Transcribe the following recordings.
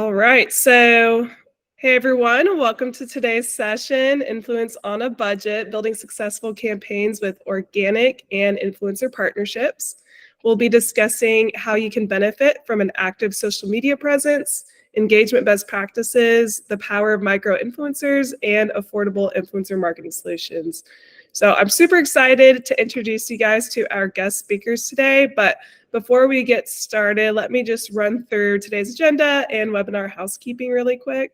All right. Hey everyone, welcome to today's session, Influence on a Budget, Building Successful Campaigns with Organic and Influencer Partnerships. We'll be discussing how you can benefit from an active social media presence, engagement best practices, the power of micro-influencers, and affordable influencer marketing solutions. So I'm super excited to introduce you guys to our guest speakers today, but before we get started, let me just run through today's agenda and webinar housekeeping really quick.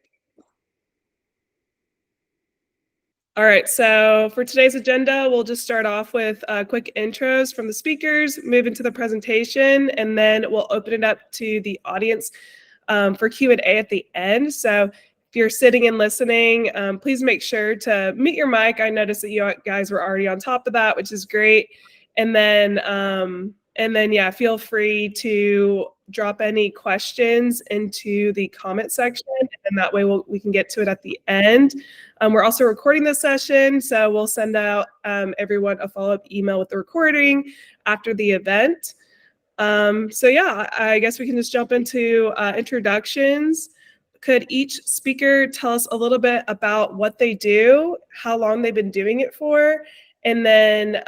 All right, so for today's agenda, we'll just start off with quick intros from the speakers, move into the presentation, and then we'll open it up to the audience for Q&A at the end. So if you're sitting and listening, please make sure to mute your mic. I noticed that you guys were already on top of that, which is great. And then yeah, feel free to drop any questions into the comment section, and that way we can get to it at the end. We're also recording this session, so we'll send out everyone a follow-up email with the recording after the event. So yeah, I guess we can just jump into introductions. Could each speaker tell us a little bit about what they do, how long they've been doing it for, and then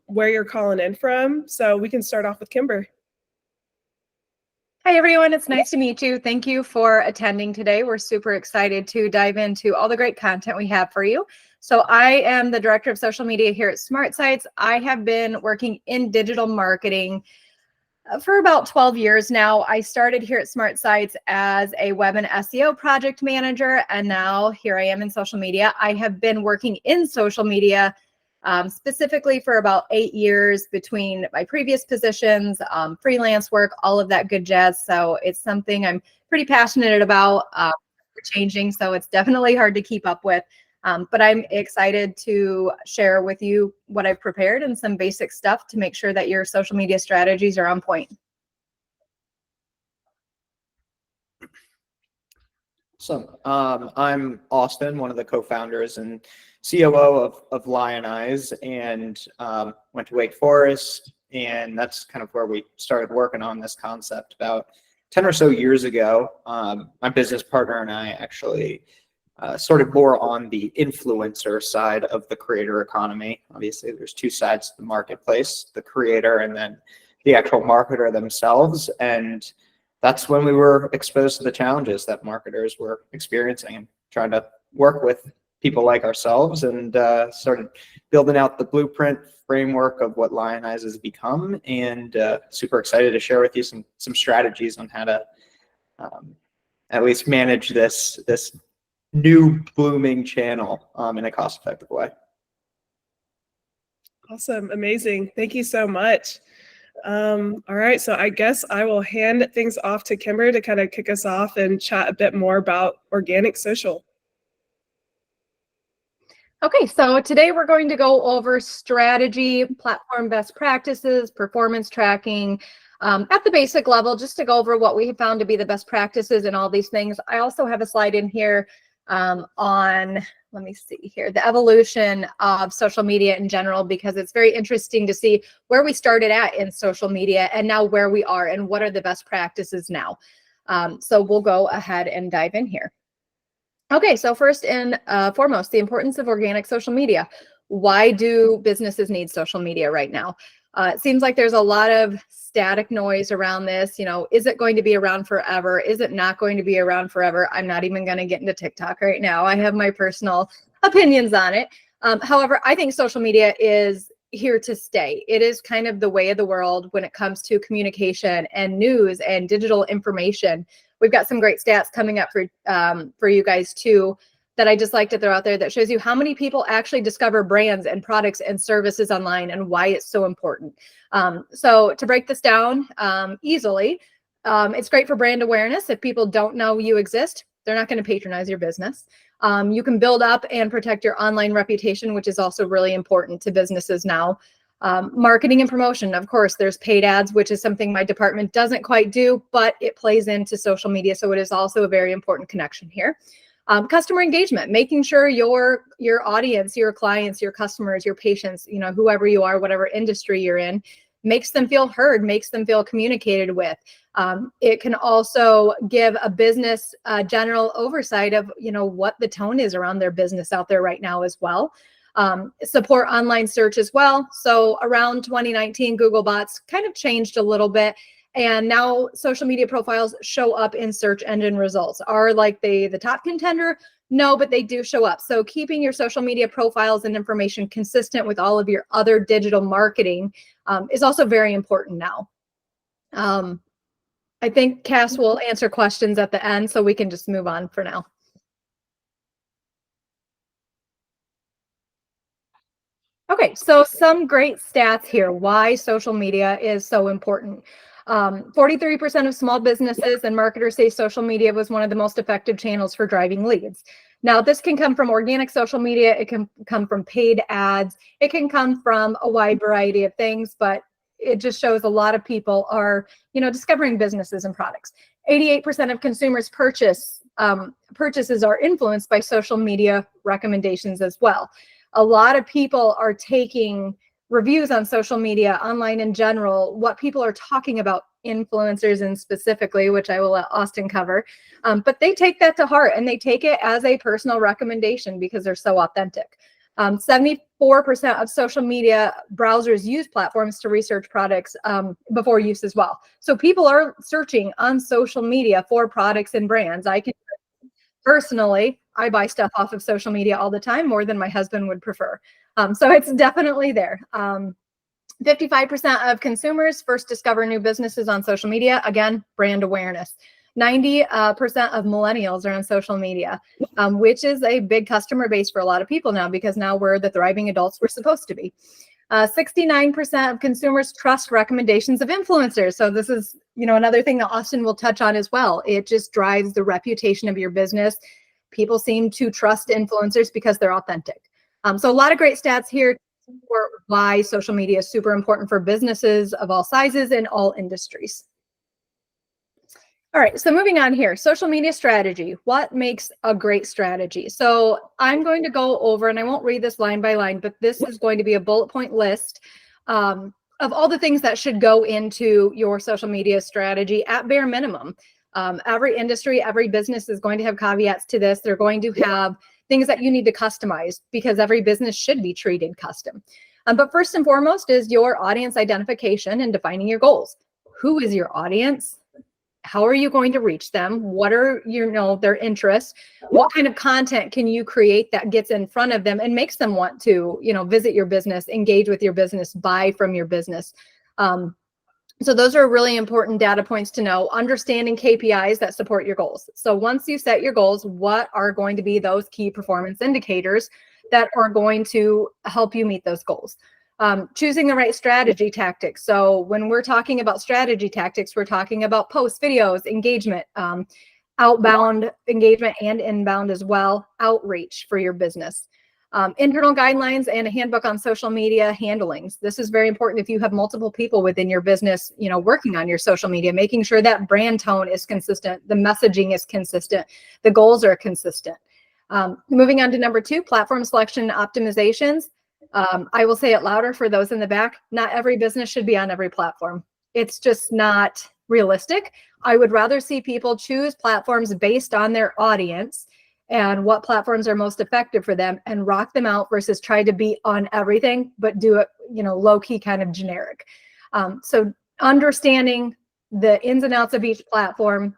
where you're calling in from? So we can start off with Kimber. Hi, everyone. It's nice to meet you. Thank you for attending today. We're super excited to dive into all the great content we have for you. So I am the director of social media here at SmartSites. I have been working in digital marketing for about 12 years now. I started here at SmartSites as a web and SEO project manager, and now here I am in social media. I have been working in social media specifically for about 8 years between my previous positions, freelance work, all of that good jazz. So it's something I'm pretty passionate about. Changing, so it's definitely hard to keep up with. But I'm excited to share with you what I've prepared and some basic stuff to make sure that your social media strategies are on point. So I'm Austin, one of the co-founders and COO of Lionize, and went to Wake Forest, and that's kind of where we started working on this concept about 10 or so years ago. My business partner and I actually started more on the influencer side of the creator economy. Obviously, there's two sides to the marketplace, the creator and then the actual marketer themselves. And that's when we were exposed to the challenges that marketers were experiencing and trying to work with people like ourselves, and started building out the blueprint framework of what Lionize has become, and super excited to share with you some strategies on how to at least manage this new blooming channel in a cost-effective way. Awesome, amazing. Thank you so much. All right, so I guess I will hand things off to Kimber to kind of kick us off and chat a bit more about organic social. Okay, so today we're going to go over strategy, platform best practices, performance tracking, at the basic level, just to go over what we have found to be the best practices and all these things. I also have a slide in here on, let me see here, the evolution of social media in general, because it's very interesting to see where we started at in social media and now where we are and what are the best practices now. So we'll go ahead and dive in here. Okay, so first and foremost, the importance of organic social media. Why do businesses need social media right now? It seems like there's a lot of static noise around this. You know, is it going to be around forever? Is it not going to be around forever? I'm not even going to get into TikTok right now. I have my personal opinions on it. However, I think social media is here to stay. It is kind of the way of the world when it comes to communication and news and digital information. We've got some great stats coming up for you guys too, that I just like to throw out there, that shows you how many people actually discover brands and products and services online and why it's so important. So to break this down easily, it's great for brand awareness. If people don't know you exist, they're not going to patronize your business. You can build up and protect your online reputation, which is also really important to businesses now. Marketing and promotion, of course, there's paid ads, which is something my department doesn't quite do, but it plays into social media. So it is also a very important connection here. Customer engagement, making sure your audience, your clients, your customers, your patients, you know, whoever you are, whatever industry you're in, makes them feel heard, makes them feel communicated with. It can also give a business general oversight of, what the tone is around their business out there right now as well. Support online search as well. So around 2019, Googlebots kind of changed a little bit. And now social media profiles show up in search engine results. Are like the top contender? No, but they do show up. So keeping your social media profiles and information consistent with all of your other digital marketing is also very important now. I think Cass will answer questions at the end, so we can just move on for now. Okay, so some great stats here, why social media is so important. 43% of small businesses and marketers say social media was one of the most effective channels for driving leads. Now, this can come from organic social media, it can come from paid ads, it can come from a wide variety of things, but it just shows a lot of people are, discovering businesses and products. 88% of consumers purchases are influenced by social media recommendations as well. A lot of people are taking reviews on social media, online in general, what people are talking about, influencers and specifically, which I will let Austin cover. But they take that to heart and they take it as a personal recommendation because they're so authentic. 74% of social media browsers use platforms to research products before use as well. So people are searching on social media for products and brands. Personally, I buy stuff off of social media all the time, more than my husband would prefer. So it's definitely there. 55% of consumers first discover new businesses on social media. Again, brand awareness. 90% of millennials are on social media, which is a big customer base for a lot of people now, because now we're the thriving adults we're supposed to be. 69% of consumers trust recommendations of influencers. So this is, another thing that Austin will touch on as well. It just drives the reputation of your business. People seem to trust influencers because they're authentic. So a lot of great stats here for why social media is super important for businesses of all sizes and all industries. All right, so moving on here, social media strategy. What makes a great strategy? So I'm going to go over, and I won't read this line by line, but this is going to be a bullet point list of all the things that should go into your social media strategy at bare minimum. Every industry, every business is going to have caveats to this. They're going to have things that you need to customize because every business should be treated custom. But first and foremost is your audience identification and defining your goals. Who is your audience? How are you going to reach them? What are their interests? What kind of content can you create that gets in front of them and makes them want to, visit your business, engage with your business, buy from your business? So those are really important data points to know. Understanding KPIs that support your goals. So once you set your goals, what are going to be those key performance indicators that are going to help you meet those goals? Choosing the right strategy tactics. So when we're talking about strategy tactics, we're talking about posts, videos, engagement, outbound engagement and inbound as well, outreach for your business. Internal guidelines and a handbook on social media handlings. This is very important if you have multiple people within your business, working on your social media, making sure that brand tone is consistent, the messaging is consistent, the goals are consistent. Moving on to number 2, platform selection and optimizations. I will say it louder for those in the back. Not every business should be on every platform. It's just not realistic. I would rather see people choose platforms based on their audience and what platforms are most effective for them and rock them out versus try to be on everything, but do it, low key, kind of generic. So understanding the ins and outs of each platform,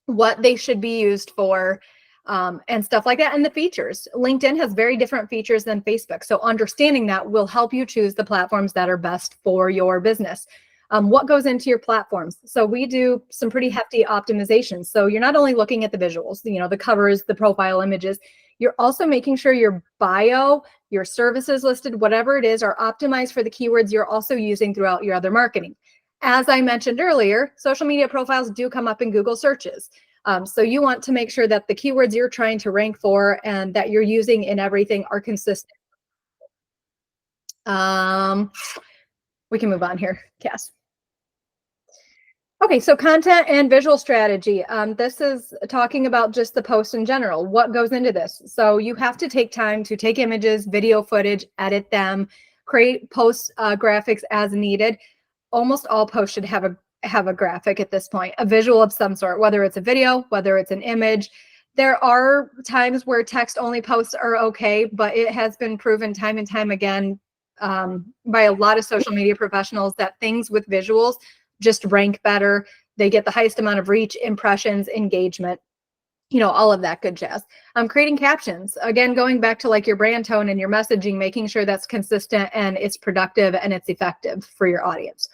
what they should be used for, and stuff like that, and the features. LinkedIn has very different features than Facebook. So understanding that will help you choose the platforms that are best for your business. What goes into your platforms? So we do some pretty hefty optimizations. So you're not only looking at the visuals, the covers, the profile images, you're also making sure your bio, your services listed, whatever it is, are optimized for the keywords you're also using throughout your other marketing. As I mentioned earlier, social media profiles do come up in Google searches. So you want to make sure that the keywords you're trying to rank for and that you're using in everything are consistent. We can move on here, Cass. Okay, so content and visual strategy. This is talking about just the post in general. What goes into this? So you have to take time to take images, video footage, edit them, create post graphics as needed. Almost all posts should have a have a graphic at this point, a visual of some sort, whether it's a video, whether it's an image. There are times where text only posts are okay, but it has been proven time and time again by a lot of social media professionals that things with visuals just rank better. They get the highest amount of reach, impressions, engagement, all of that good jazz. Creating captions, again, going back to like your brand tone and your messaging, making sure that's consistent and it's productive and it's effective for your audience.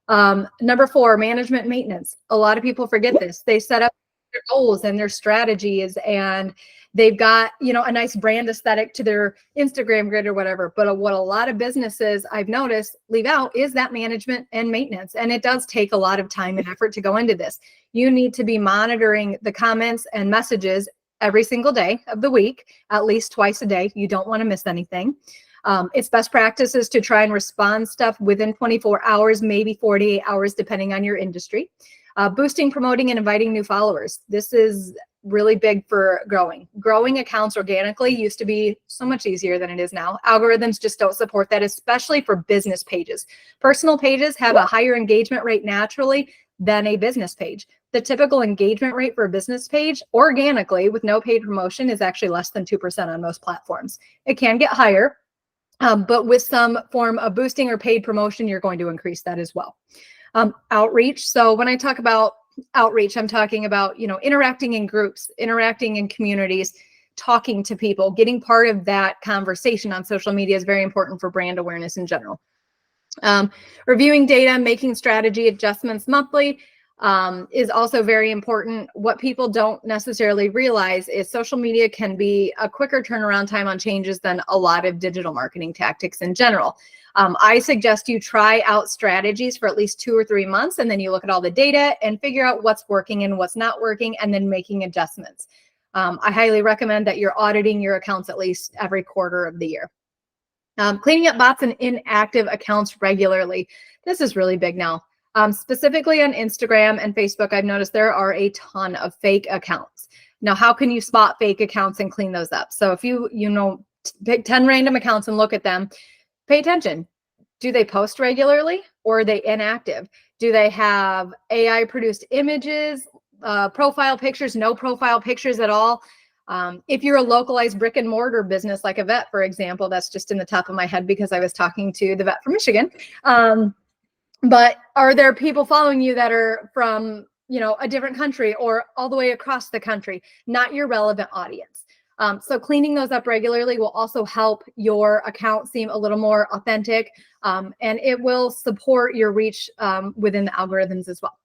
Number 4, management maintenance. A lot of people forget this. They set up their goals and their strategies, and they've got, a nice brand aesthetic to their Instagram grid or whatever. But what a lot of businesses I've noticed leave out is that management and maintenance. And it does take a lot of time and effort to go into this. You need to be monitoring the comments and messages every single day of the week, at least twice a day. You don't want to miss anything. It's best practices to try and respond stuff within 24 hours, maybe 48 hours, depending on your industry. Boosting, promoting, and inviting new followers. This is really big for growing. Growing accounts organically used to be so much easier than it is now. Algorithms just don't support that, especially for business pages. Personal pages have a higher engagement rate naturally than a business page. The typical engagement rate for a business page organically with no paid promotion is actually less than 2% on most platforms. It can get higher, but with some form of boosting or paid promotion, you're going to increase that as well. Outreach. So when I talk about outreach, I'm talking about, interacting in groups, interacting in communities, talking to people, getting part of that conversation on social media is very important for brand awareness in general. Reviewing data, making strategy adjustments monthly is also very important. What people don't necessarily realize is social media can be a quicker turnaround time on changes than a lot of digital marketing tactics in general. I suggest you try out strategies for at least 2 or 3 months, and then you look at all the data and figure out what's working and what's not working, and then making adjustments. I highly recommend that you're auditing your accounts at least every quarter of the year. Cleaning up bots and inactive accounts regularly. This is really big now. Specifically on Instagram and Facebook, I've noticed there are a ton of fake accounts. Now, how can you spot fake accounts and clean those up? So if you pick 10 random accounts and look at them, pay attention. Do they post regularly, or are they inactive? Do they have AI produced images, profile pictures, no profile pictures at all? If you're a localized brick and mortar business like a vet, for example, that's just in the top of my head because I was talking to the vet from Michigan. But are there people following you that are from, a different country or all the way across the country? Not your relevant audience. So cleaning those up regularly will also help your account seem a little more authentic, and it will support your reach within the algorithms as well.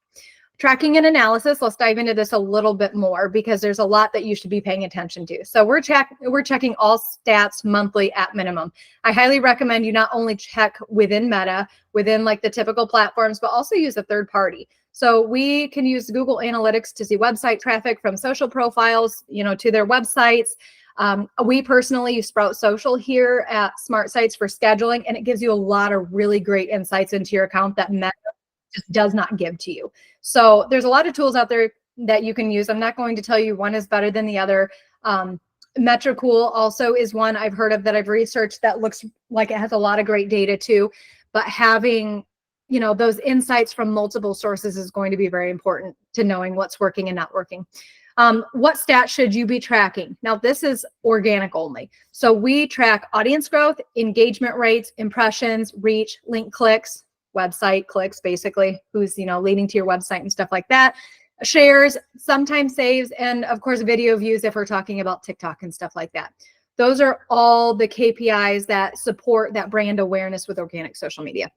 Tracking and analysis, let's dive into this a little bit more because there's a lot that you should be paying attention to. So we're checking all stats monthly at minimum. I highly recommend you not only check within Meta, within like the typical platforms, but also use a third party. So we can use Google Analytics to see website traffic from social profiles, to their websites. We personally use Sprout Social here at Smart Sites for scheduling, and it gives you a lot of really great insights into your account that Meta just does not give to you. So there's a lot of tools out there that you can use. I'm not going to tell you one is better than the other. Metricool also is one I've heard of that I've researched that looks like it has a lot of great data too, but having those insights from multiple sources is going to be very important to knowing what's working and not working. What stats should you be tracking? Now, this is organic only. So we track audience growth, engagement rates, impressions, reach, link clicks, website clicks, basically, who's, leading to your website and stuff like that. Shares, sometimes saves, and of course, video views if we're talking about TikTok and stuff like that. Those are all the KPIs that support that brand awareness with organic social media.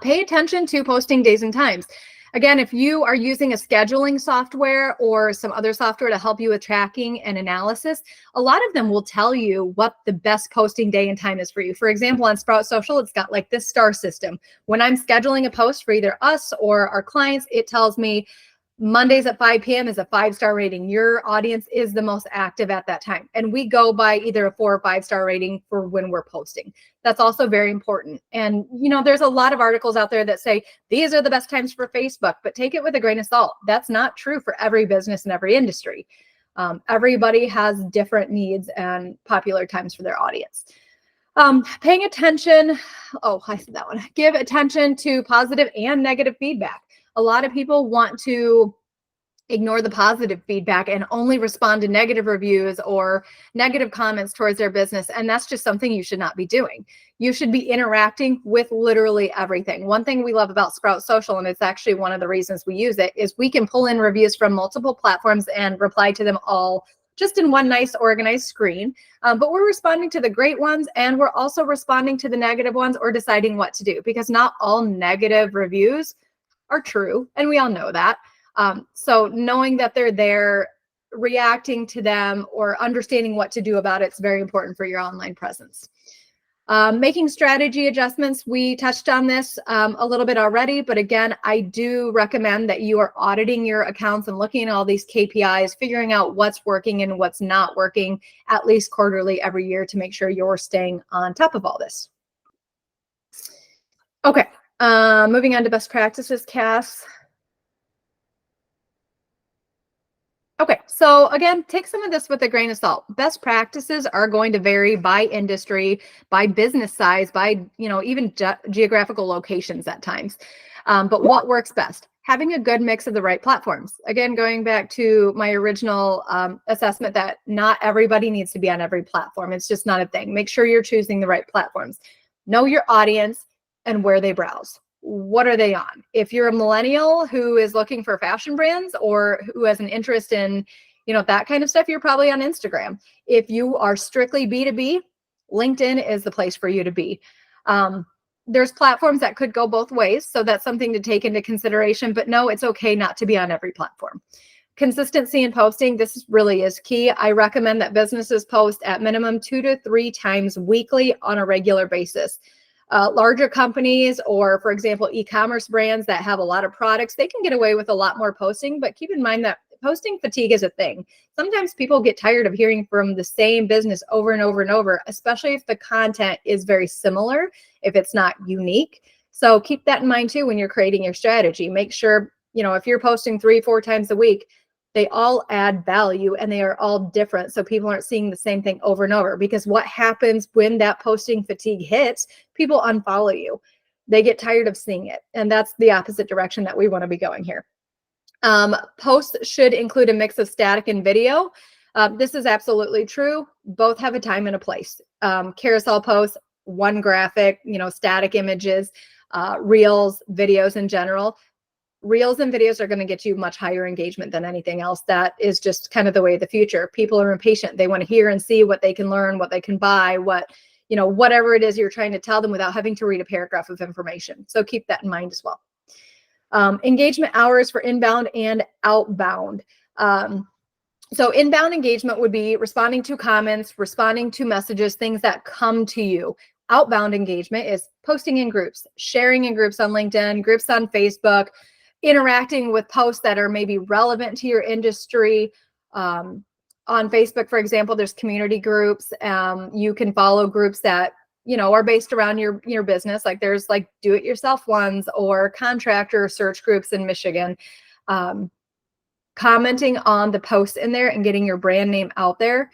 Pay attention to posting days and times. Again, if you are using a scheduling software or some other software to help you with tracking and analysis, a lot of them will tell you what the best posting day and time is for you. For example, on Sprout Social, it's got like this star system. When I'm scheduling a post for either us or our clients, it tells me Mondays at 5 p.m. is a 5-star rating. Your audience is the most active at that time. And we go by either a 4 or 5-star rating for when we're posting. That's also very important. And, there's a lot of articles out there that say these are the best times for Facebook, but take it with a grain of salt. That's not true for every business and every industry. Everybody has different needs and popular times for their audience. Paying attention. Oh, I said that one. Give attention to positive and negative feedback. A lot of people want to ignore the positive feedback and only respond to negative reviews or negative comments towards their business. And that's just something you should not be doing. You should be interacting with literally everything. One thing we love about Sprout Social, and it's actually one of the reasons we use it, is we can pull in reviews from multiple platforms and reply to them all just in one nice organized screen. But we're responding to the great ones, and we're also responding to the negative ones or deciding what to do, because not all negative reviews are true. And we all know that. So knowing that they're there, reacting to them, or understanding what to do about it is very important for your online presence. Making strategy adjustments. We touched on this a little bit already, but again, I do recommend that you are auditing your accounts and looking at all these KPIs, figuring out what's working and what's not working at least quarterly every year to make sure you're staying on top of all this. Okay, moving on to best practices, Cass. Okay, so again, take some of this with a grain of salt. Best practices are going to vary by industry, by business size, by, even geographical locations at times. But what works best? Having a good mix of the right platforms. Again, going back to my original assessment that not everybody needs to be on every platform. It's just not a thing. Make sure you're choosing the right platforms. Know your audience and where they browse. What are they on? If you're a millennial who is looking for fashion brands or who has an interest in, that kind of stuff, you're probably on Instagram. If you are strictly B2B, LinkedIn is the place for you to be. There's platforms that could go both ways, so that's something to take into consideration, but no, it's okay not to be on every platform. Consistency in posting, this really is key. I recommend that businesses post at minimum 2 to 3 times weekly on a regular basis. Larger companies, or for example, e-commerce brands that have a lot of products, they can get away with a lot more posting, but keep in mind that posting fatigue is a thing. Sometimes people get tired of hearing from the same business over and over and over, especially if the content is very similar, if it's not unique. So keep that in mind too when you're creating your strategy. Make sure, if you're posting 3-4 times a week, they all add value and they are all different. So people aren't seeing the same thing over and over, because what happens when that posting fatigue hits, people unfollow you. They get tired of seeing it. And that's the opposite direction that we want to be going here. Posts should include a mix of static and video. This is absolutely true. Both have a time and a place. Carousel posts, one graphic, static images, reels, videos in general. Reels and videos are going to get you much higher engagement than anything else. That is just kind of the way of the future. People are impatient. They want to hear and see what they can learn, what they can buy, whatever it is you're trying to tell them without having to read a paragraph of information. So keep that in mind as well. Engagement hours for inbound and outbound. So inbound engagement would be responding to comments, responding to messages, things that come to you. Outbound engagement is posting in groups, sharing in groups on LinkedIn, groups on Facebook, interacting with posts that are maybe relevant to your industry. On Facebook, for example, there's community groups. You can follow groups that, are based around your business. Like there's like do-it-yourself ones or contractor search groups in Michigan. Commenting on the posts in there and getting your brand name out there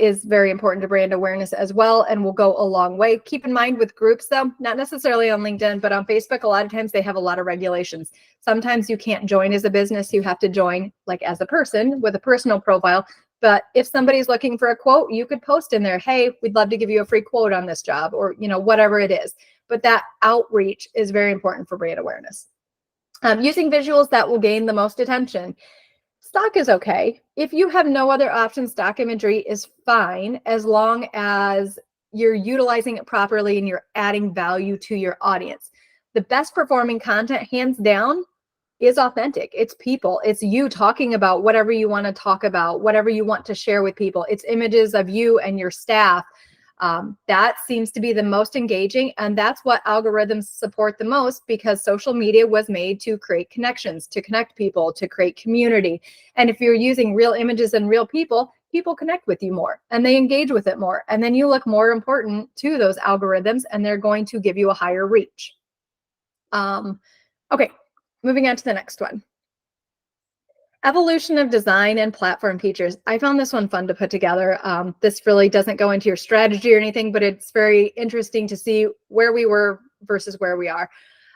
is very important to brand awareness as well, and will go a long way. Keep in mind with groups though, not necessarily on LinkedIn, but on Facebook, a lot of times they have a lot of regulations. Sometimes you can't join as a business. You have to join like as a person with a personal profile. But if somebody's looking for a quote, you could post in there, hey, we'd love to give you a free quote on this job, or, whatever it is. But that outreach is very important for brand awareness. Using visuals that will gain the most attention. Stock is okay. If you have no other options, stock imagery is fine as long as you're utilizing it properly and you're adding value to your audience. The best performing content, hands down, is authentic. It's people. It's you talking about whatever you want to talk about, whatever you want to share with people. It's images of you and your staff. That seems to be the most engaging, and that's what algorithms support the most, because social media was made to create connections, to connect people, to create community. And if you're using real images and real people, people connect with you more and they engage with it more. And then you look more important to those algorithms and they're going to give you a higher reach. Okay, moving on to the next one. Evolution of design and platform features. I found this one fun to put together. This really doesn't go into your strategy or anything, but it's very interesting to see where we were versus where we are.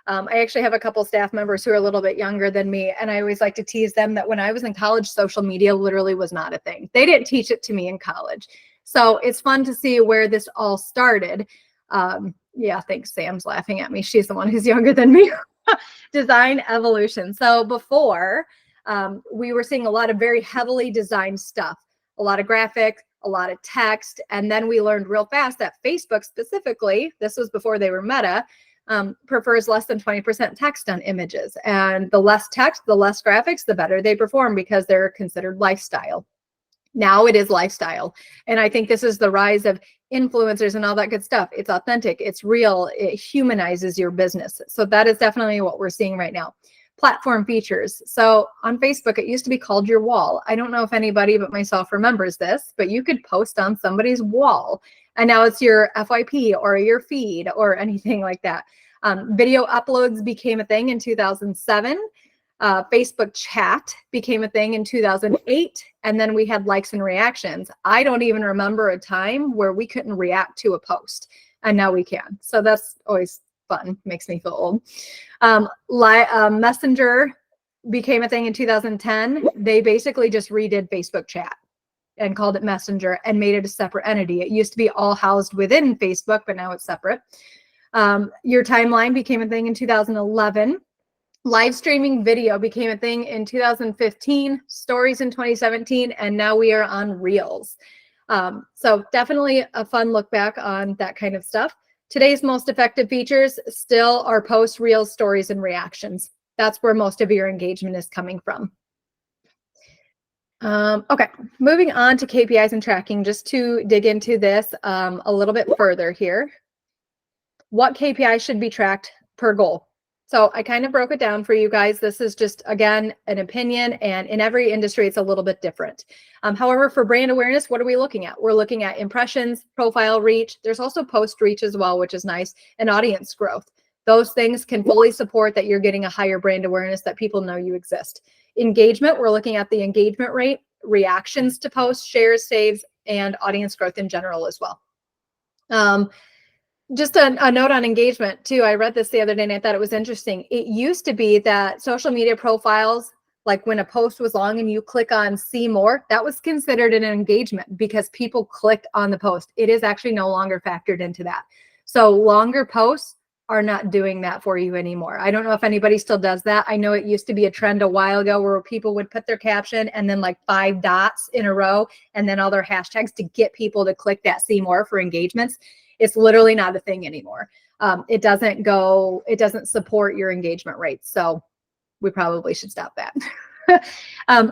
I actually have a couple staff members who are a little bit younger than me, and I always like to tease them that when I was in college, social media literally was not a thing. They didn't teach it to me in college. So it's fun to see where this all started. Yeah, thanks. Sam's laughing at me. She's the one who's younger than me. Design evolution. So before, we were seeing a lot of very heavily designed stuff, a lot of graphic, a lot of text. And then we learned real fast that Facebook specifically, this was before they were Meta, prefers less than 20% text on images. And the less text, the less graphics, the better they perform because they're considered lifestyle. Now it is lifestyle. And I think this is the rise of influencers and all that good stuff. It's authentic, it's real, it humanizes your business. So that is definitely what we're seeing right now. Platform features. So on Facebook, it used to be called your wall. I don't know if anybody but myself remembers this, but you could post on somebody's wall. And now it's your FYP or your feed or anything like that. Video uploads became a thing in 2007. Facebook chat became a thing in 2008. And then we had likes and reactions. I don't even remember a time where we couldn't react to a post. And now we can. So that's always fun. Makes me feel old. Messenger became a thing in 2010. They basically just redid Facebook chat and called it Messenger and made it a separate entity. It used to be all housed within Facebook, but now it's separate. Your timeline became a thing in 2011. Live streaming video became a thing in 2015, stories in 2017, and now we are on Reels. So definitely a fun look back on that kind of stuff. Today's most effective features still are post, Reels, stories, and reactions. That's where most of your engagement is coming from. Okay, moving on to KPIs and tracking, just to dig into this a little bit further here. What KPIs should be tracked per goal? So I kind of broke it down for you guys. This is just, again, an opinion, and in every industry, it's a little bit different. However, for brand awareness, what are we looking at? We're looking at impressions, profile reach. There's also post reach as well, which is nice, and audience growth. Those things can fully support that you're getting a higher brand awareness, that people know you exist. Engagement, we're looking at the engagement rate, reactions to posts, shares, saves, and audience growth in general as well. Just a note on engagement too. I read this the other day and I thought it was interesting. It used to be that social media profiles, like when a post was long and you click on see more, that was considered an engagement because people clicked on the post. It is actually no longer factored into that. So longer posts are not doing that for you anymore. I don't know if anybody still does that. I know it used to be a trend a while ago where people would put their caption and then like 5 dots in a row and then all their hashtags to get people to click that see more for engagements. It's literally not a thing anymore. It doesn't support your engagement rates. So we probably should stop that.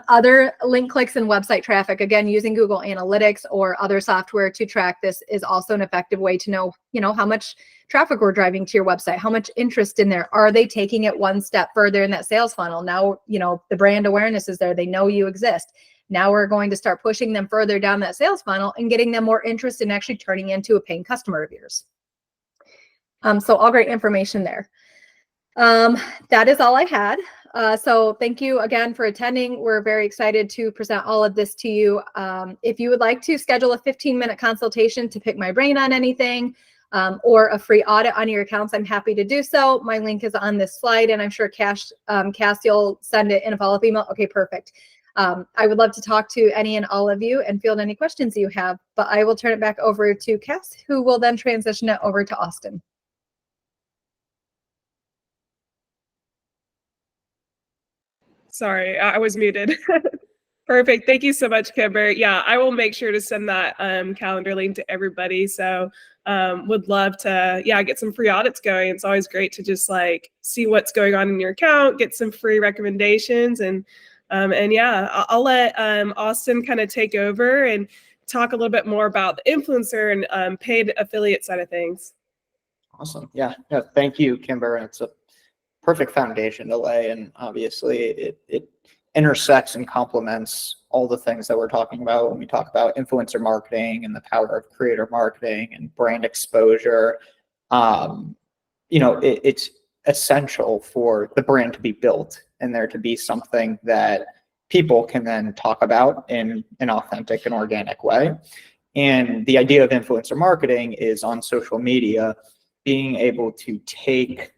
Other link clicks and website traffic, again, using Google Analytics or other software to track this is also an effective way to know, how much traffic we're driving to your website, how much interest in there. Are they taking it one step further in that sales funnel? Now, the brand awareness is there. They know you exist. Now we're going to start pushing them further down that sales funnel and getting them more interest in actually turning into a paying customer of yours. So all great information there. That is all I had. So thank you again for attending. We're very excited to present all of this to you. If you would like to schedule a 15-minute consultation to pick my brain on anything, or a free audit on your accounts, I'm happy to do so. My link is on this slide, and I'm sure Cassie will send it in a follow-up email. Okay, perfect. I would love to talk to any and all of you and field any questions you have, but I will turn it back over to Cass, who will then transition it over to Austin. Sorry, I was muted. Perfect. Thank you so much, Kimber. Yeah, I will make sure to send that calendar link to everybody. So would love to, get some free audits going. It's always great to just see what's going on in your account, get some free recommendations, and I'll let Austin kind of take over and talk a little bit more about the influencer and paid affiliate side of things. Awesome. Yeah, thank you, Kimber. It's a perfect foundation to lay, and obviously it intersects and complements all the things that we're talking about when we talk about influencer marketing and the power of creator marketing and brand exposure. It's essential for the brand to be built and there to be something that people can then talk about in an authentic and organic way. And the idea of influencer marketing is on social media, being able to take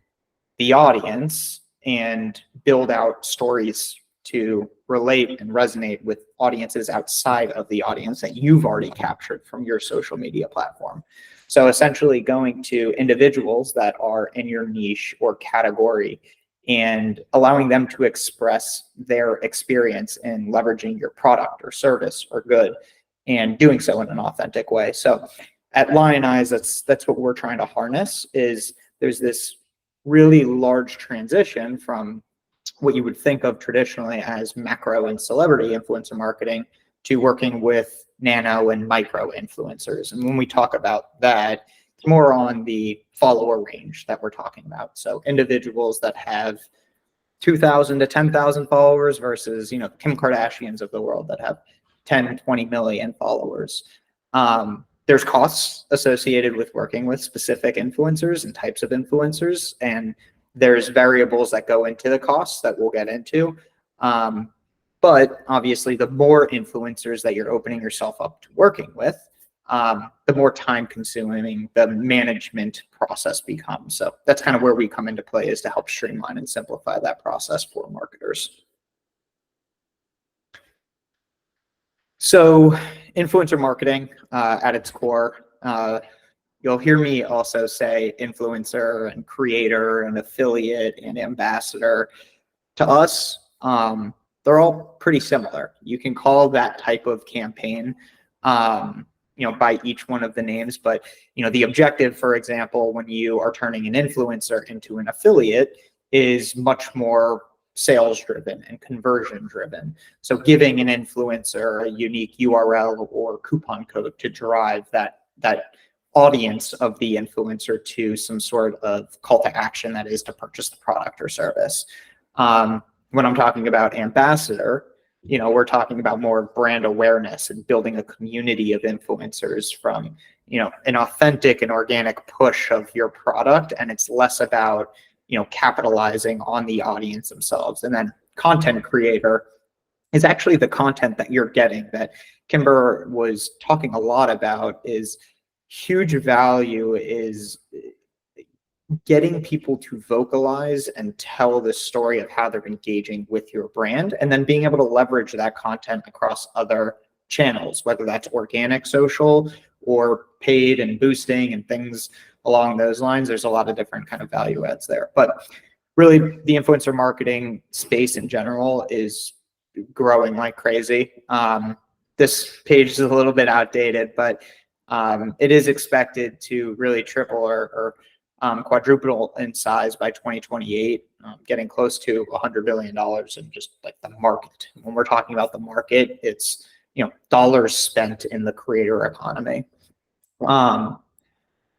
the audience and build out stories to relate and resonate with audiences outside of the audience that you've already captured from your social media platform. So essentially going to individuals that are in your niche or category and allowing them to express their experience in leveraging your product or service or good, and doing so in an authentic way. So at Lionize, that's what we're trying to harness. Is there's this really large transition from what you would think of traditionally as macro and celebrity influencer marketing to working with nano and micro influencers. And when we talk about that, it's more on the follower range that we're talking about. So individuals that have 2,000 to 10,000 followers versus, Kim Kardashians of the world that have 10, 20 million followers. There's costs associated with working with specific influencers and types of influencers, and there's variables that go into the costs that we'll get into. But obviously, the more influencers that you're opening yourself up to working with, the more time consuming the management process becomes. So that's kind of where we come into play, is to help streamline and simplify that process for marketers. So influencer marketing at its core, you'll hear me also say influencer and creator and affiliate and ambassador. To us, they're all pretty similar. You can call that type of campaign, by each one of the names, but the objective, for example, when you are turning an influencer into an affiliate, is much more sales driven and conversion driven. So giving an influencer a unique URL or coupon code to drive that audience of the influencer to some sort of call to action, that is to purchase the product or service. When I'm talking about ambassador, we're talking about more brand awareness and building a community of influencers from, an authentic and organic push of your product. And it's less about, capitalizing on the audience themselves. And then content creator is actually the content that you're getting, that Kimber was talking a lot about. Is huge value is getting people to vocalize and tell the story of how they're engaging with your brand, and then being able to leverage that content across other channels, whether that's organic social or paid and boosting and things along those lines. There's a lot of different kind of value adds there. But really, the influencer marketing space in general is growing like crazy. This page is a little bit outdated, but it is expected to really triple or quadruple in size by 2028, getting close to $100 billion in just like the market. When we're talking about the market, it's dollars spent in the creator economy.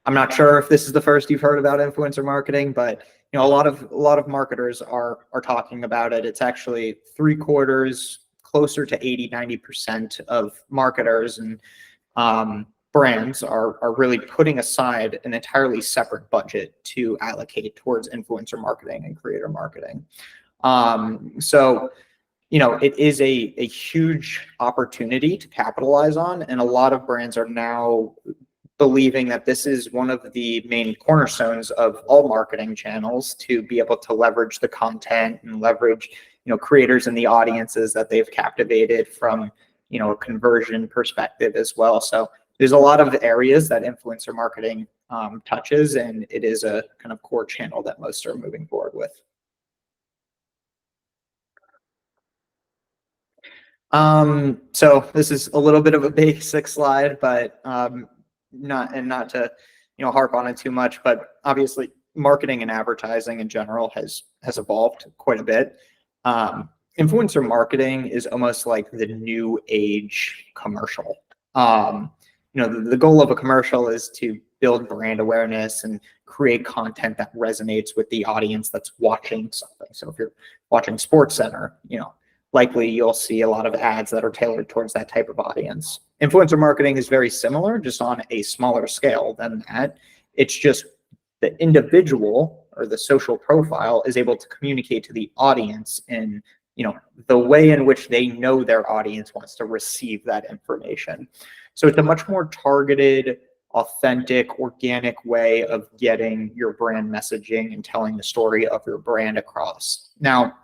I'm not sure if this is the first you've heard about influencer marketing, but a lot of marketers are talking about it. It's actually 3/4, closer to 80-90% of marketers and brands are really putting aside an entirely separate budget to allocate towards influencer marketing and creator marketing. So it is a huge opportunity to capitalize on, and a lot of brands are now believing that this is one of the main cornerstones of all marketing channels, to be able to leverage the content and leverage creators and the audiences that they've captivated from a conversion perspective as well. So there's a lot of areas that influencer marketing touches, and it is a kind of core channel that most are moving forward with. So this is a little bit of a basic slide, but not to harp on it too much, but obviously marketing and advertising in general has evolved quite a bit. Influencer marketing is almost like the new age commercial. The goal of a commercial is to build brand awareness and create content that resonates with the audience that's watching something. So if you're watching SportsCenter, likely you'll see a lot of ads that are tailored towards that type of audience. Influencer marketing is very similar, just on a smaller scale than that. It's just the individual or the social profile is able to communicate to the audience in the way in which they know their audience wants to receive that information. So it's a much more targeted, authentic, organic way of getting your brand messaging and telling the story of your brand across. Now,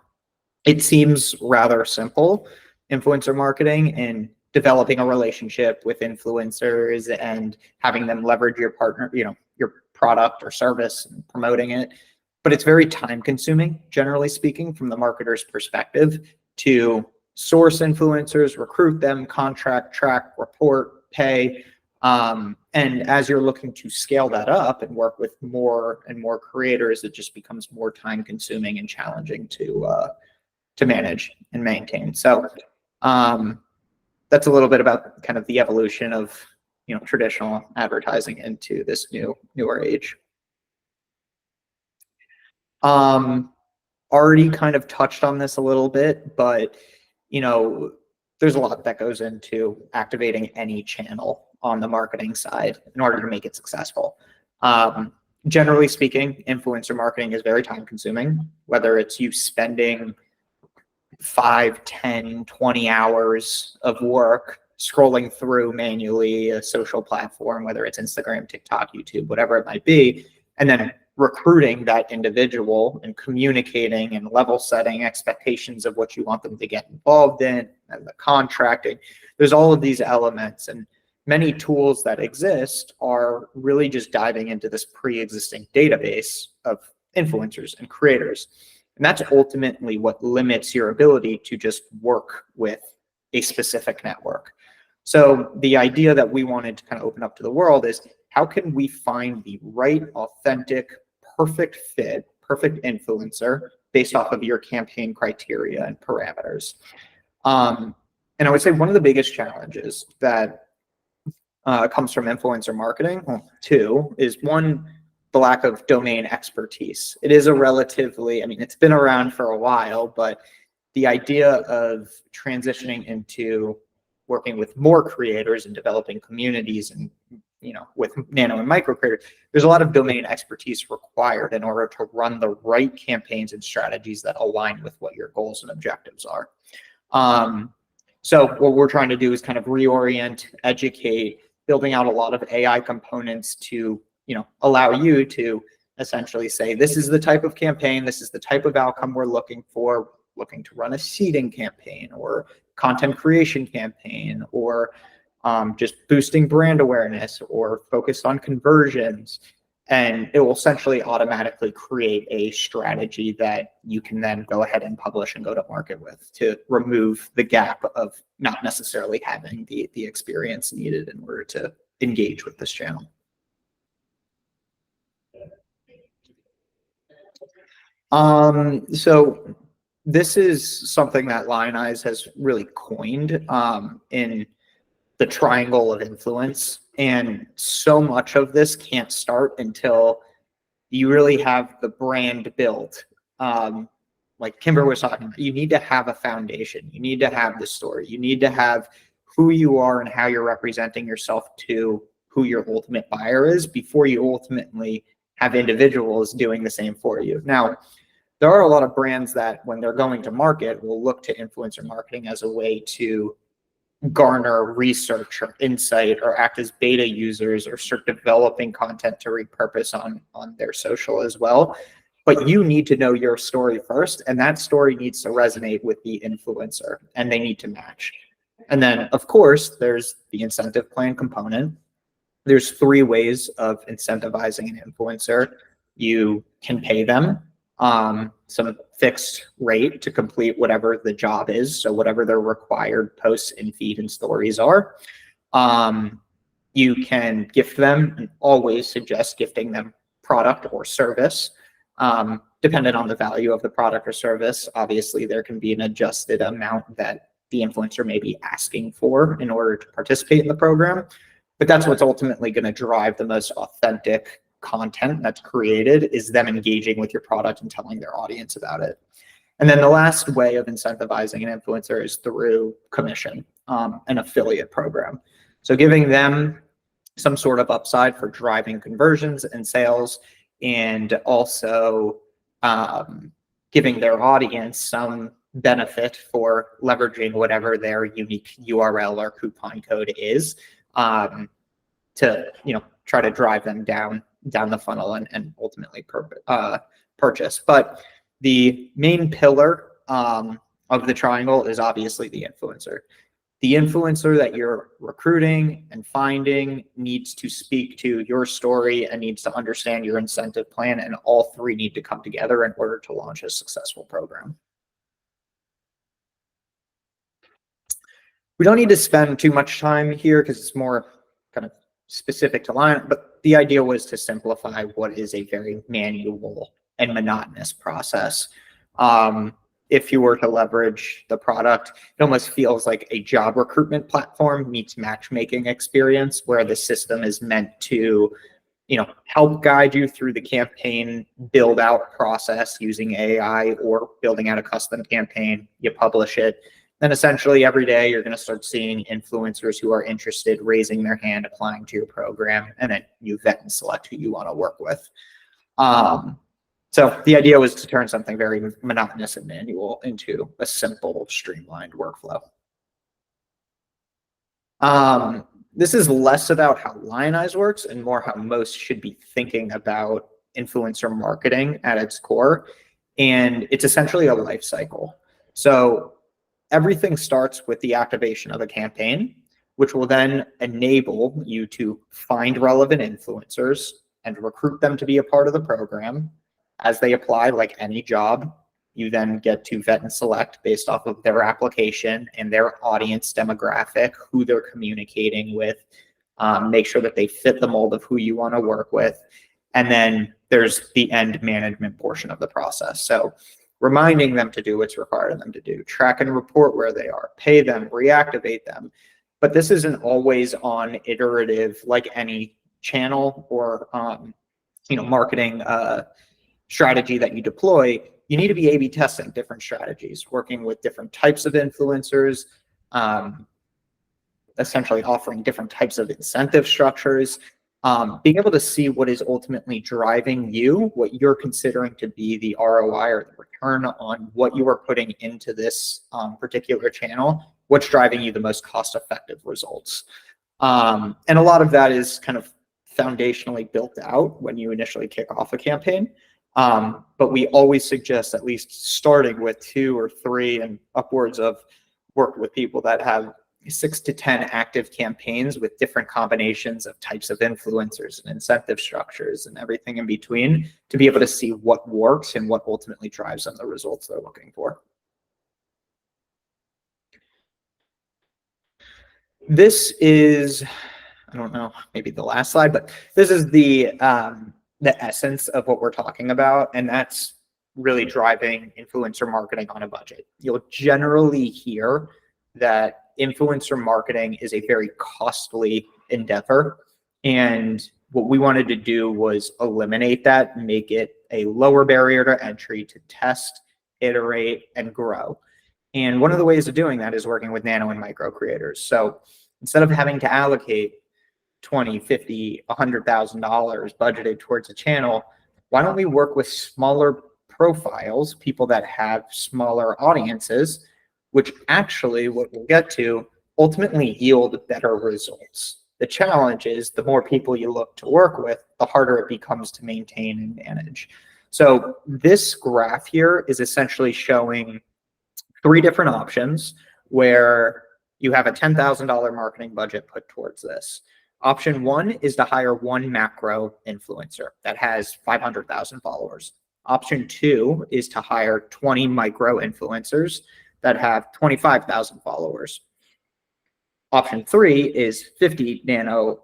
it seems rather simple, influencer marketing and developing a relationship with influencers and having them leverage your partner, your product or service and promoting it. But it's very time consuming, generally speaking, from the marketer's perspective, to source influencers, recruit them, contract, track, report, pay. And as you're looking to scale that up and work with more and more creators, it just becomes more time consuming and challenging to manage and maintain. So that's a little bit about kind of the evolution of traditional advertising into this newer age. Already kind of touched on this a little bit, but there's a lot that goes into activating any channel on the marketing side in order to make it successful. Generally speaking, influencer marketing is very time consuming, whether it's you spending 5, 10, 20 hours of work scrolling through manually a social platform, whether it's Instagram, TikTok, YouTube, whatever it might be, and then recruiting that individual and communicating and level setting expectations of what you want them to get involved in, and the contracting. There's all of these elements, and many tools that exist are really just diving into this pre-existing database of influencers and creators. And that's ultimately what limits your ability to just work with a specific network. So the idea that we wanted to kind of open up to the world is, how can we find the right, authentic, perfect fit, perfect influencer based off of your campaign criteria and parameters? And I would say one of the biggest challenges that comes from influencer marketing, well, two, is one, the lack of domain expertise. It is a relatively, it's been around for a while, but the idea of transitioning into working with more creators and developing communities and with nano and micro creators, there's a lot of domain expertise required in order to run the right campaigns and strategies that align with what your goals and objectives are. So what we're trying to do is kind of reorient, educate, building out a lot of AI components to allow you to essentially say, this is the type of campaign, this is the type of outcome we're looking for, looking to run a seeding campaign or content creation campaign, or just boosting brand awareness, or focused on conversions. And it will essentially automatically create a strategy that you can then go ahead and publish and go to market with, to remove the gap of not necessarily having the experience needed in order to engage with this channel. So this is something that Lionize has really coined in the triangle of influence. And so much of this can't start until you really have the brand built. Like Kimber was talking about, you need to have a foundation. You need to have the story. You need to have who you are and how you're representing yourself to who your ultimate buyer is before you ultimately have individuals doing the same for you. Now, there are a lot of brands that when they're going to market will look to influencer marketing as a way to garner research or insight, or act as beta users, or start developing content to repurpose on their social as well. But you need to know your story first, and that story needs to resonate with the influencer, and they need to match. And then, of course, there's the incentive plan component. There's 3 ways of incentivizing an influencer. You can pay them some fixed rate to complete whatever the job is, so whatever their required posts and feed and stories are. You can gift them, and always suggest gifting them product or service, dependent on the value of the product or service. Obviously, there can be an adjusted amount that the influencer may be asking for in order to participate in the program, but that's what's ultimately going to drive the most authentic content that's created, is them engaging with your product and telling their audience about it. And then the last way of incentivizing an influencer is through commission, an affiliate program. So giving them some sort of upside for driving conversions and sales, and also giving their audience some benefit for leveraging whatever their unique URL or coupon code is, to try to drive them down the funnel and ultimately purchase. But the main pillar of the triangle is obviously the influencer. The influencer that you're recruiting and finding needs to speak to your story and needs to understand your incentive plan, and all three need to come together in order to launch a successful program. We don't need to spend too much time here because it's more kind of specific to line, but the idea was to simplify what is a very manual and monotonous process. If you were to leverage the product, it almost feels like a job recruitment platform meets matchmaking experience, where the system is meant to, help guide you through the campaign build out process using AI or building out a custom campaign. You publish it. Then essentially every day you're going to start seeing influencers who are interested raising their hand, applying to your program, and then you vet and select who you want to work with. So the idea was to turn something very monotonous and manual into a simple, streamlined workflow. This is less about how Lionize works and more how most should be thinking about influencer marketing at its core. And it's essentially a life cycle. So everything starts with the activation of a campaign, which will then enable you to find relevant influencers and recruit them to be a part of the program. As they apply, like any job, you then get to vet and select based off of their application and their audience demographic, who they're communicating with, make sure that they fit the mold of who you want to work with. And then there's the end management portion of the process. So reminding them to do what's required of them to do, track and report where they are, pay them, reactivate them. But this isn't always on iterative like any channel or marketing strategy that you deploy. You need to be A/B testing different strategies, working with different types of influencers, essentially offering different types of incentive structures, being able to see what is ultimately driving you, what you're considering to be the ROI or the return on what you are putting into this particular channel, what's driving you the most cost-effective results. And a lot of that is kind of foundationally built out when you initially kick off a campaign. But we always suggest at least starting with 2 or 3 and upwards of work with people that have 6 to 10 active campaigns with different combinations of types of influencers and incentive structures and everything in between to be able to see what works and what ultimately drives them the results they're looking for. This is, I don't know, maybe the last slide, but this is the essence of what we're talking about, and that's really driving influencer marketing on a budget. You'll generally hear that influencer marketing is a very costly endeavor, and what we wanted to do was eliminate that and make it a lower barrier to entry to test, iterate, and grow. And one of the ways of doing that is working with nano and micro creators. So instead of having to allocate $20, $50, $100,000 budgeted towards a channel, why don't we work with smaller profiles, people that have smaller audiences, which actually, what we'll get to, ultimately yield better results. The challenge is the more people you look to work with, the harder it becomes to maintain and manage. So this graph here is essentially showing 3 different options where you have a $10,000 marketing budget put towards this. Option 1 is to hire 1 macro influencer that has 500,000 followers. Option 2 is to hire 20 micro influencers that have 25,000 followers. Option 3 is 50 nano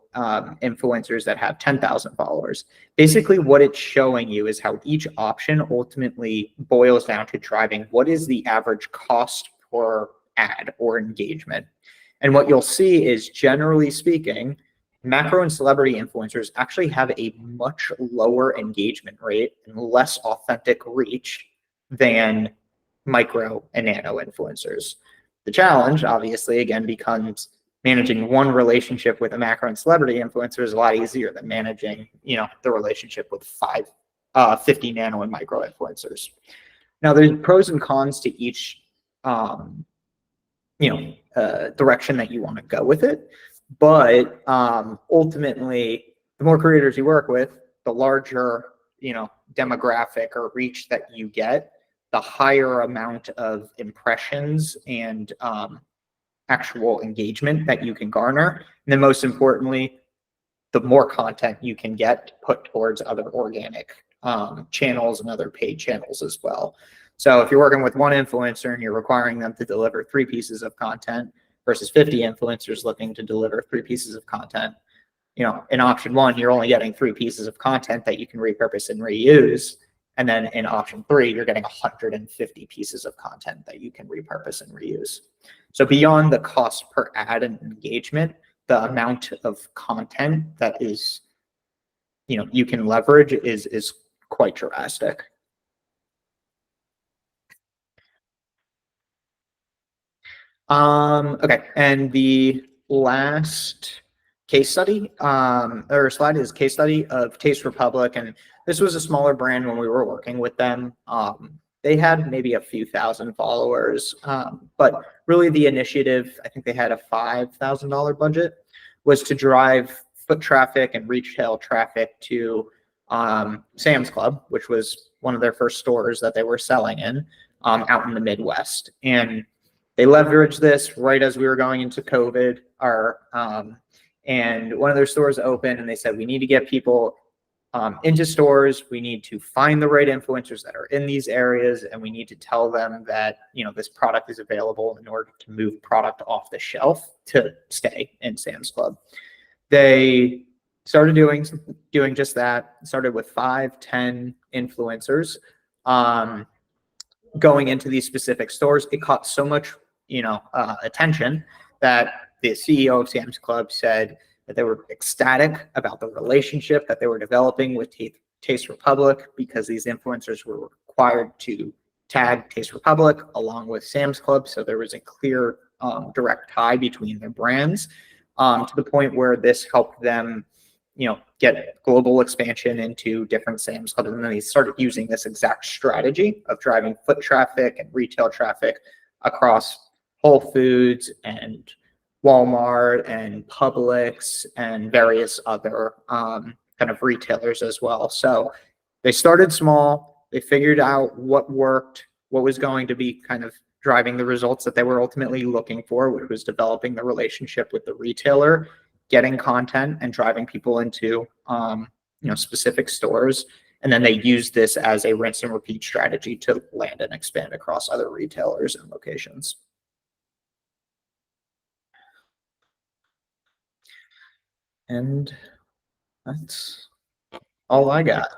influencers that have 10,000 followers. Basically, what it's showing you is how each option ultimately boils down to driving what is the average cost per ad or engagement. And what you'll see is, generally speaking, macro and celebrity influencers actually have a much lower engagement rate and less authentic reach than micro and nano influencers. The challenge, obviously, again, becomes managing one relationship with a macro and celebrity influencer is a lot easier than managing, the relationship with 50 nano and micro influencers. Now, there's pros and cons to each, direction that you want to go with it. But ultimately, the more creators you work with, the larger, demographic or reach that you get, the higher amount of impressions and actual engagement that you can garner. And then most importantly, the more content you can get put towards other organic channels and other paid channels as well. So if you're working with one influencer and you're requiring them to deliver 3 pieces of content versus 50 influencers looking to deliver 3 pieces of content, in option 1, you're only getting 3 pieces of content that you can repurpose and reuse. And then in option 3, you're getting 150 pieces of content that you can repurpose and reuse. So beyond the cost per ad and engagement, the amount of content that is, you can leverage is quite drastic. Okay, and the last case study or slide is case study of Taste Republic, and this was a smaller brand when we were working with them. They had maybe a few thousand followers, but really the initiative, I think they had a $5,000 budget, was to drive foot traffic and retail traffic to Sam's Club, which was one of their first stores that they were selling in out in the Midwest. And they leveraged this right as we were going into COVID, and one of their stores opened, and they said, we need to get people into stores. We need to find the right influencers that are in these areas, and we need to tell them that, this product is available in order to move product off the shelf to stay in Sam's Club. They started doing just that. Started with 5-10 influencers going into these specific stores. It caught so much, attention that the CEO of Sam's Club said that they were ecstatic about the relationship that they were developing with Taste Republic, because these influencers were required to tag Taste Republic along with Sam's Club. So there was a clear direct tie between their brands, to the point where this helped them, get global expansion into different Sam's Clubs. And then they started using this exact strategy of driving foot traffic and retail traffic across Whole Foods and Walmart and Publix and various other kind of retailers as well. So they started small. They figured out what worked, what was going to be kind of driving the results that they were ultimately looking for, which was developing the relationship with the retailer, getting content and driving people into specific stores. And then they used this as a rinse and repeat strategy to land and expand across other retailers and locations. And that's all I got.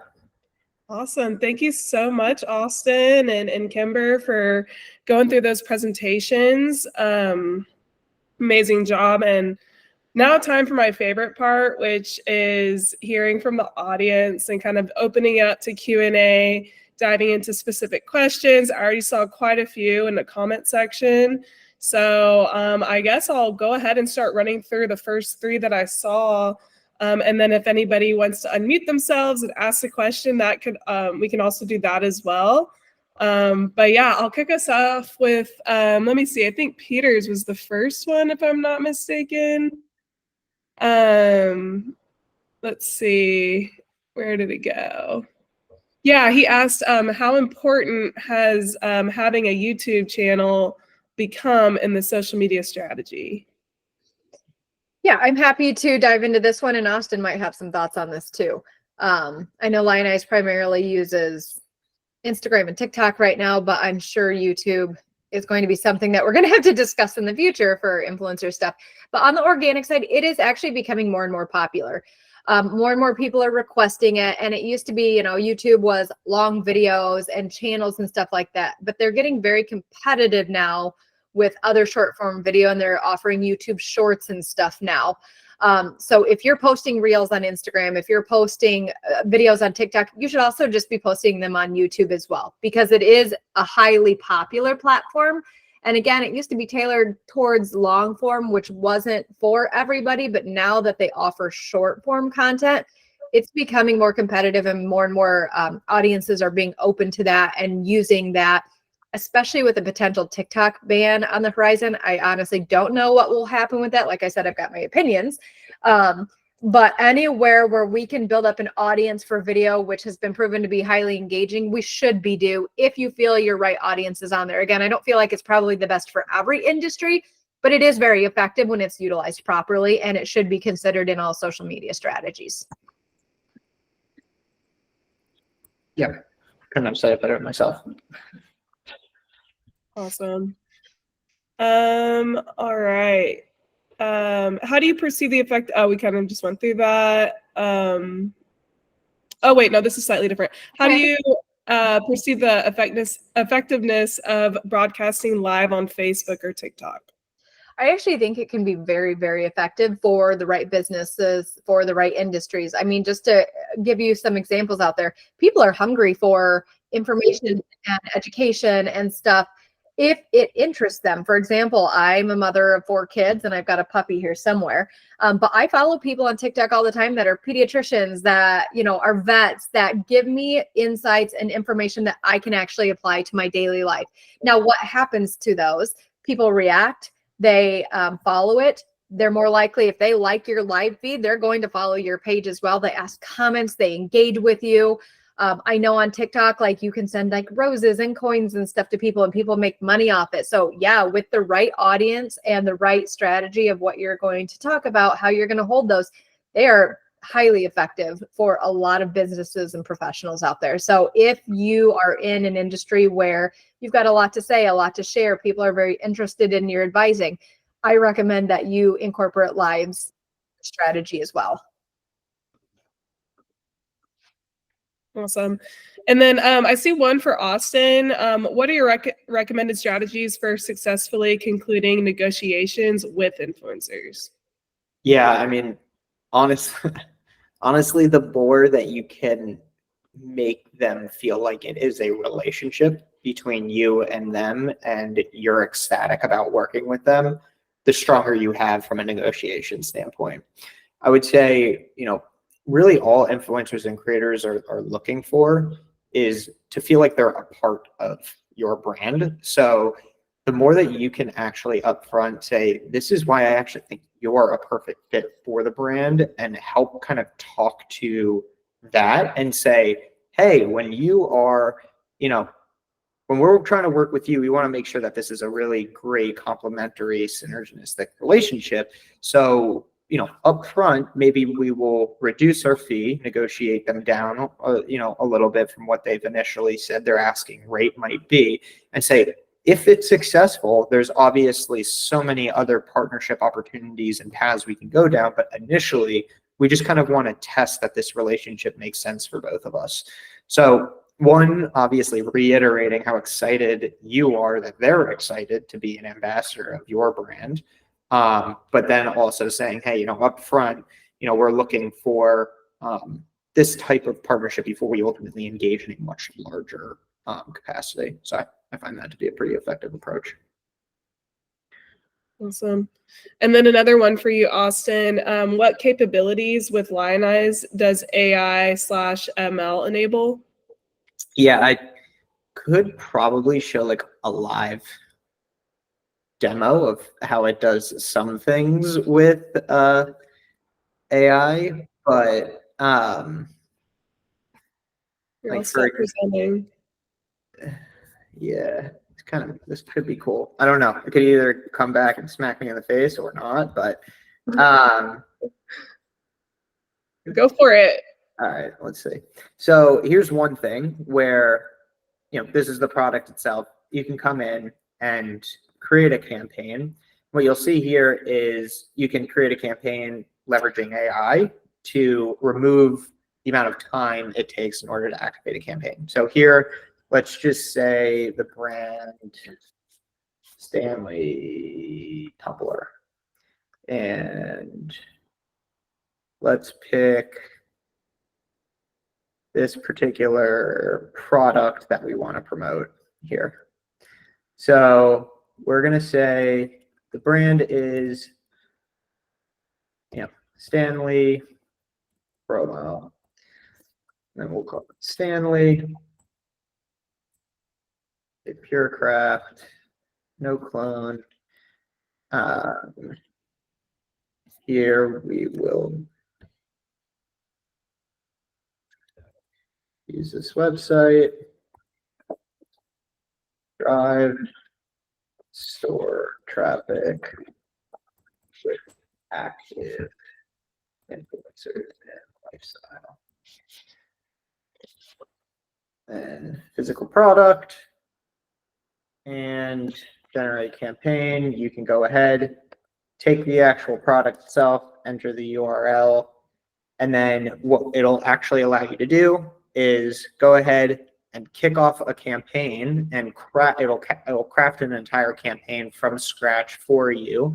Awesome. Thank you so much, Austin and Kimber, for going through those presentations. Amazing job. And now time for my favorite part, which is hearing from the audience and kind of opening up to Q&A, diving into specific questions. I already saw quite a few in the comment section. So I guess I'll go ahead and start running through the first 3 that I saw. And then if anybody wants to unmute themselves and ask a question, that could we can also do that as well. But yeah, I'll kick us off with, let me see, I think Peter's was the first one, if I'm not mistaken. Let's see, where did it go? Yeah, he asked, how important has having a YouTube channel become in the social media strategy? Yeah, I'm happy to dive into this one, and Austin might have some thoughts on this too. I know Lionize primarily uses Instagram and TikTok right now, but I'm sure YouTube is going to be something that we're going to have to discuss in the future for influencer stuff. But on the organic side, it is actually becoming more and more popular. More and more people are requesting it. And it used to be, YouTube was long videos and channels and stuff like that, but they're getting very competitive now with other short form video, and they're offering YouTube shorts and stuff now. So if you're posting reels on Instagram, if you're posting videos on TikTok, you should also just be posting them on YouTube as well, because it is a highly popular platform. And again, it used to be tailored towards long form, which wasn't for everybody. But now that they offer short form content, it's becoming more competitive, and more audiences are being open to that and using that, especially with a potential TikTok ban on the horizon. I honestly don't know what will happen with that. Like I said, I've got my opinions. But anywhere where we can build up an audience for video, which has been proven to be highly engaging, we should be due if you feel your right audience is on there. Again, I don't feel like it's probably the best for every industry, but it is very effective when it's utilized properly, and it should be considered in all social media strategies. Yeah, couldn't have said it better myself. Awesome. All right. How do you perceive the effect? Oh, we kind of just went through that. Oh, wait, no, this is slightly different. How do Okay. you perceive the effectiveness of broadcasting live on Facebook or TikTok? I actually think it can be very, very effective for the right businesses, for the right industries. I mean, just to give you some examples out there, people are hungry for information and education and stuff if it interests them. For example, I'm a mother of 4 kids and I've got a puppy here somewhere. But I follow people on TikTok all the time that are pediatricians, that, you know, are vets, that give me insights and information that I can actually apply to my daily life. Now, what happens to those? People react. They follow it. They're more likely, if they like your live feed, they're going to follow your page as well. They ask comments, they engage with you. I know on TikTok, like, you can send like roses and coins and stuff to people, and people make money off it. So yeah, with the right audience and the right strategy of what you're going to talk about, how you're going to hold those, they are highly effective for a lot of businesses and professionals out there. So if you are in an industry where you've got a lot to say, a lot to share, people are very interested in your advising, I recommend that you incorporate lives strategy as well. Awesome. And then I see one for Austin. What are your recommended strategies for successfully concluding negotiations with influencers? Yeah, I mean, honestly, the more that you can make them feel like it is a relationship between you and them, and you're ecstatic about working with them, the stronger you have from a negotiation standpoint. I would say, really all influencers and creators are looking for is to feel like they're a part of your brand. So the more that you can actually upfront say, this is why I actually think you're a perfect fit for the brand, and help kind of talk to that and say, hey, when you are, when we're trying to work with you, we want to make sure that this is a really great complementary synergistic relationship. So, up front, maybe we will reduce our fee, negotiate them down, a little bit from what they've initially said their asking rate might be, and say, if it's successful, there's obviously so many other partnership opportunities and paths we can go down. But initially, we just kind of want to test that this relationship makes sense for both of us. So one, obviously reiterating how excited you are that they're excited to be an ambassador of your brand. But then also saying, hey, up front, we're looking for this type of partnership before we ultimately engage in a much larger capacity. So I find that to be a pretty effective approach. Awesome. And then another one for you, Austin. What capabilities with Lionize does AI/ML enable? Yeah, I could probably show like a live demo of how it does some things with AI, but You're like all set presenting. yeah, it's kind of, this could be cool. I don't know. It could either come back and smack me in the face or not, but Go for it. all right, let's see. So here's one thing where, this is the product itself. You can come in and create a campaign. What you'll see here is you can create a campaign leveraging AI to remove the amount of time it takes in order to activate a campaign. So here, let's just say the brand Stanley Tumbler. And let's pick this particular product that we want to promote here. So we're going to say the brand is, Stanley promo. And then we'll call it Stanley. A Pure Craft, no clone. Here we will use this website, drive store traffic with active influencers and lifestyle. And physical product and generate campaign. You can go ahead, take the actual product itself, enter the URL, and then what it'll actually allow you to do is go ahead and kick off a campaign, and it'll craft an entire campaign from scratch for you,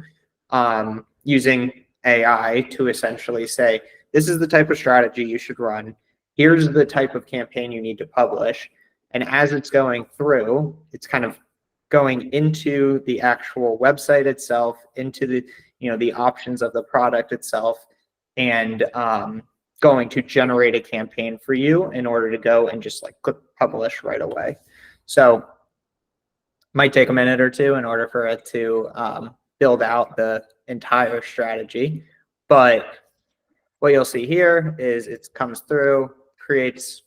using AI to essentially say, this is the type of strategy you should run. Here's the type of campaign you need to publish. And as it's going through, it's kind of going into the actual website itself, into the, the options of the product itself, and going to generate a campaign for you in order to go and just like click publish right away. So might take a minute or two in order for it to build out the entire strategy. But what you'll see here is it comes through,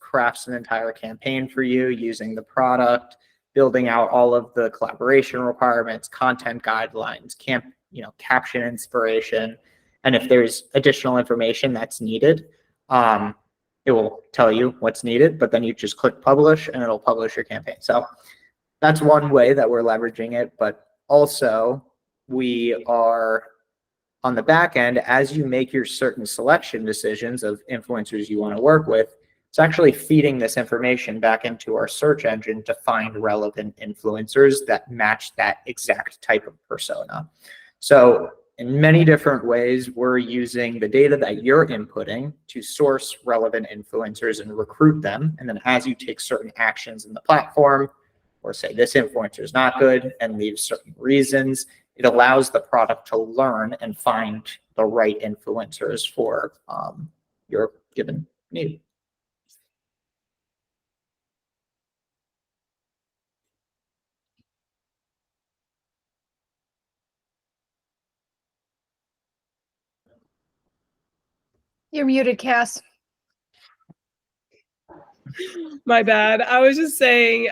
crafts an entire campaign for you using the product, building out all of the collaboration requirements, content guidelines, caption inspiration. And if there's additional information that's needed, it will tell you what's needed, but then you just click publish and it'll publish your campaign. So that's one way that we're leveraging it, but also we are on the back end, as you make your certain selection decisions of influencers you want to work with, it's actually feeding this information back into our search engine to find relevant influencers that match that exact type of persona. So in many different ways, we're using the data that you're inputting to source relevant influencers and recruit them. And then as you take certain actions in the platform, or say this influencer is not good and leave certain reasons, it allows the product to learn and find the right influencers for your given need. You're muted, Cass. My bad. I was just saying,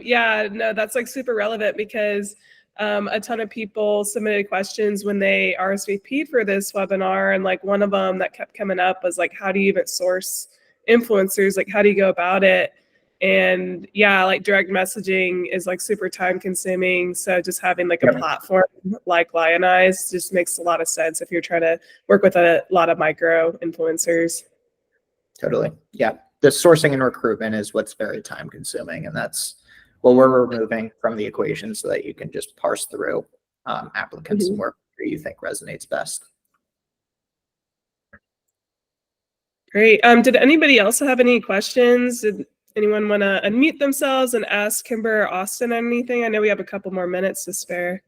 yeah, no, that's like super relevant because a ton of people submitted questions when they RSVP'd for this webinar. And like one of them that kept coming up was like, how do you even source influencers? Like, how do you go about it? And yeah, like direct messaging is like super time consuming. So just having like a platform like Lionize just makes a lot of sense if you're trying to work with a lot of micro influencers. Totally. Yeah. The sourcing and recruitment is what's very time consuming. And that's what we're removing from the equation so that you can just parse through applicants and work where you think resonates best. Great. Did anybody else have any questions? Did anyone want to unmute themselves and ask Kimber or Austin anything? I know we have a couple more minutes to spare.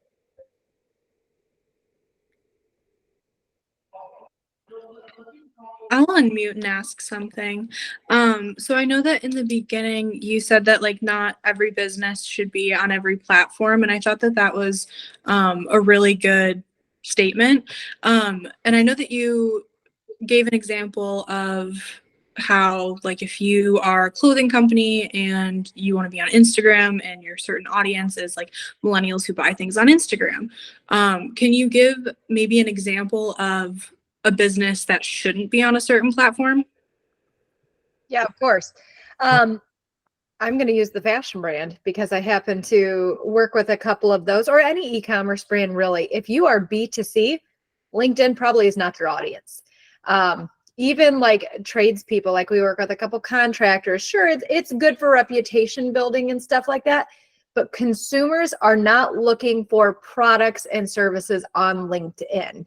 I'll unmute and ask something. So I know that in the beginning you said that like not every business should be on every platform, and I thought that that was a really good statement. And I know that you gave an example of how like if you are a clothing company and you want to be on Instagram and your certain audience is like millennials who buy things on Instagram. Can you give maybe an example of a business that shouldn't be on a certain platform? Yeah, of course. I'm going to use the fashion brand because I happen to work with a couple of those, or any e-commerce brand really. If you are B2C, LinkedIn probably is not your audience. Even like tradespeople, like we work with a couple contractors, sure, it's good for reputation building and stuff like that, but consumers are not looking for products and services on LinkedIn.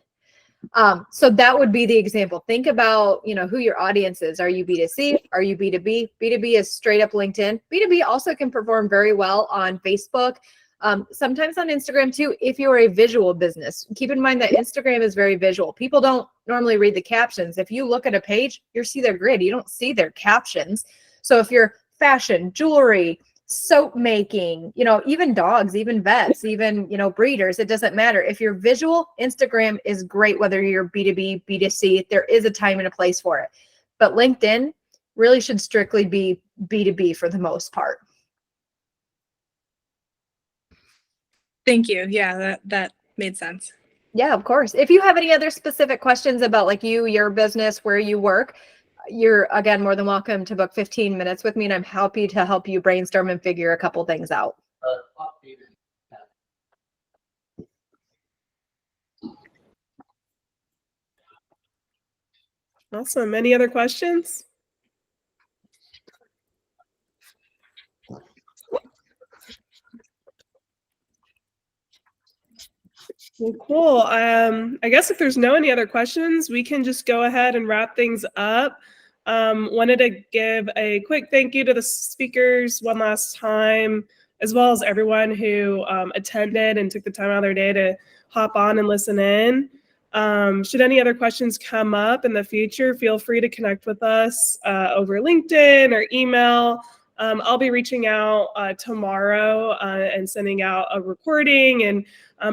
So that would be the example. Think about, who your audience is. Are you B2C? Are you B2B? B2B is straight up LinkedIn. B2B also can perform very well on Facebook. Sometimes on Instagram too, if you're a visual business. Keep in mind that Instagram is very visual. People don't normally read the captions. If you look at a page, you see their grid. You don't see their captions. So if you're fashion, jewelry, soap making, even dogs, even vets, even, breeders, it doesn't matter. If you're visual, Instagram is great, whether you're B2B, B2C, there is a time and a place for it. But LinkedIn really should strictly be B2B for the most part. Thank you. Yeah, that made sense. Yeah, of course. If you have any other specific questions about like your business, where you work, you're again more than welcome to book 15 minutes with me, and I'm happy to help you brainstorm and figure a couple things out. Awesome. Any other questions? Well, cool. I guess if there's no any other questions, we can just go ahead and wrap things up. Wanted to give a quick thank you to the speakers one last time, as well as everyone who attended and took the time out of their day to hop on and listen in. Should any other questions come up in the future, feel free to connect with us over LinkedIn or email. I'll be reaching out tomorrow and sending out a recording and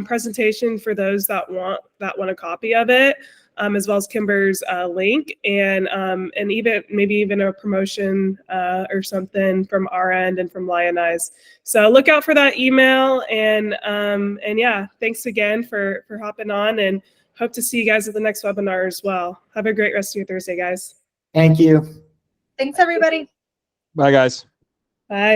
presentation for those that want a copy of it, as well as Kimber's link and even maybe even a promotion or something from our end and from Lionize. So look out for that email, and yeah, thanks again for hopping on, and hope to see you guys at the next webinar as well. Have a great rest of your Thursday, guys. Thank you. Thanks, everybody. Bye, guys. Bye.